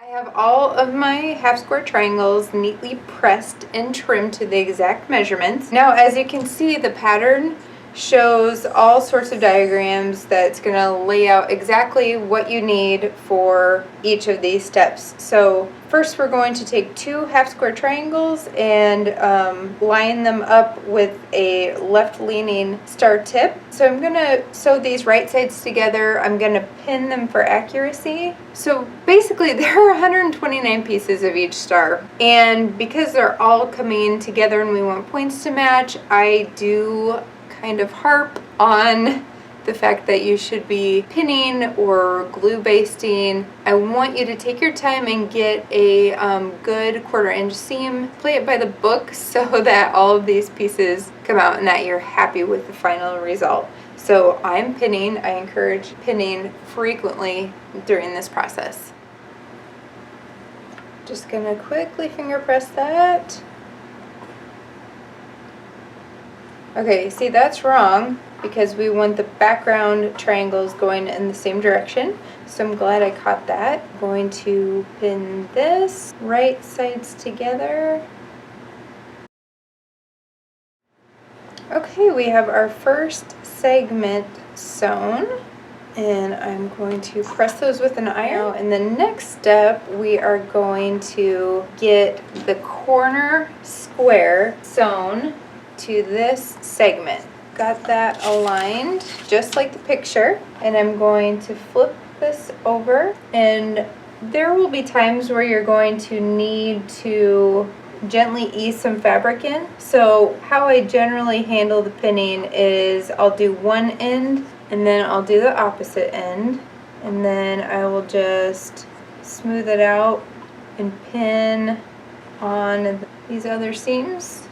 I have all of my half square triangles neatly pressed and trimmed to the exact measurements. Now, as you can see, the pattern shows all sorts of diagrams that's going to lay out exactly what you need for each of these steps. So first we're going to take two half square triangles and line them up with a left leaning star tip. So I'm going to sew these right sides together. I'm going to pin them for accuracy. So basically there are 129 pieces of each star, and because they're all coming together and we want points to match, I do kind of harp on the fact that you should be pinning or glue basting. I want you to take your time and get a good 1/4 inch seam. Play it by the book so that all of these pieces come out and that you're happy with the final result. So I'm pinning. I encourage pinning frequently during this process. Just gonna quickly finger press that. Okay, see, that's wrong because we want the background triangles going in the same direction. So I'm glad I caught that. I'm going to pin this right sides together. Okay, we have our first segment sewn, and I'm going to press those with an iron. And the next step, we are going to get the corner square sewn to this segment. Got that aligned just like the picture, and I'm going to flip this over, and there will be times where you're going to need to gently ease some fabric in. So how I generally handle the pinning is I'll do one end and then I'll do the opposite end, and then I will just smooth it out and pin on these other seams.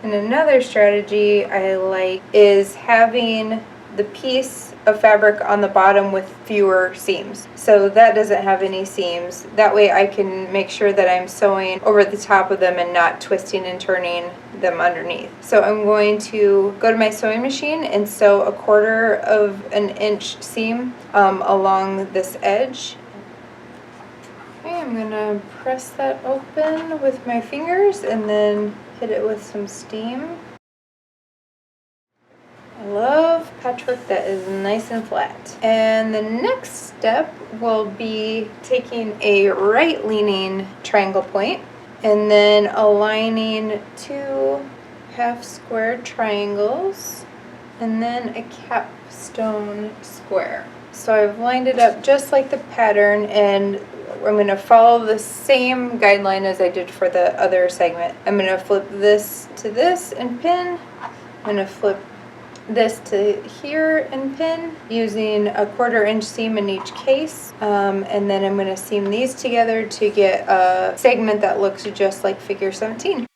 And another strategy I like is having the piece of fabric on the bottom with fewer seams. So that doesn't have any seams. That way I can make sure that I'm sewing over the top of them and not twisting and turning them underneath. So I'm going to go to my sewing machine and sew 1/4 inch seam along this edge. Okay, I'm gonna press that open with my fingers and then hit it with some steam. I love patchwork that is nice and flat. And the next step will be taking a right leaning triangle point and then aligning two half square triangles and then a capstone square. So I've lined it up just like the pattern, and I'm going to follow the same guideline as I did for the other segment. I'm going to flip this to this and pin. I'm going to flip this to here and pin using a 1/4 inch seam in each case. And then I'm going to seam these together to get a segment that looks just like figure 17.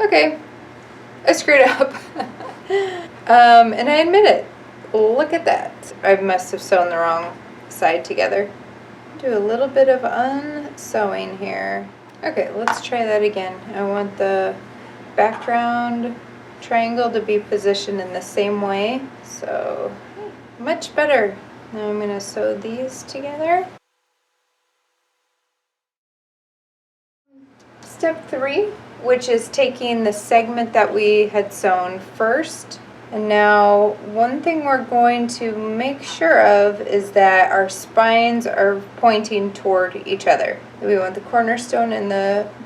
Okay, I screwed up. And I admit it. Look at that. I must have sewn the wrong side together. Do a little bit of unsewing here. Okay, let's try that again. I want the background triangle to be positioned in the same way. So, much better. Now I'm going to sew these together. Step 3, which is taking the segment that we had sewn first. And now one thing we're going to make sure of is that our spines are pointing toward each other. We want the cornerstone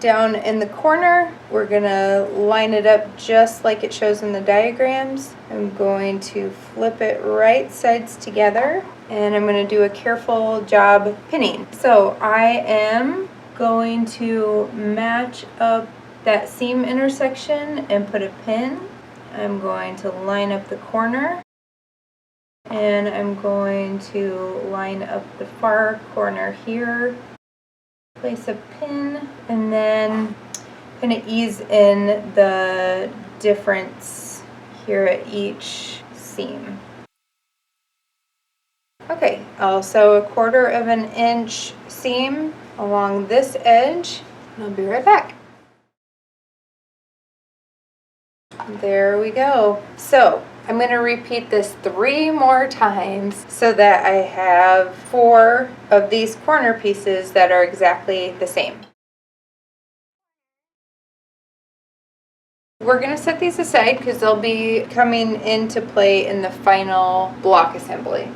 down in the corner. We're going to line it up just like it shows in the diagrams. I'm going to flip it right sides together, and I'm going to do a careful job pinning. So I am going to match up that seam intersection and put a pin. I'm going to line up the corner, and I'm going to line up the far corner here, place a pin, and then kind of ease in the difference here at each seam. Okay, I'll sew a 1/4 inch seam along this edge, and I'll be right back. There we go. So I'm going to repeat this 3 more times so that I have 4 of these corner pieces that are exactly the same. We're going to set these aside because they'll be coming into play in the final block assembly.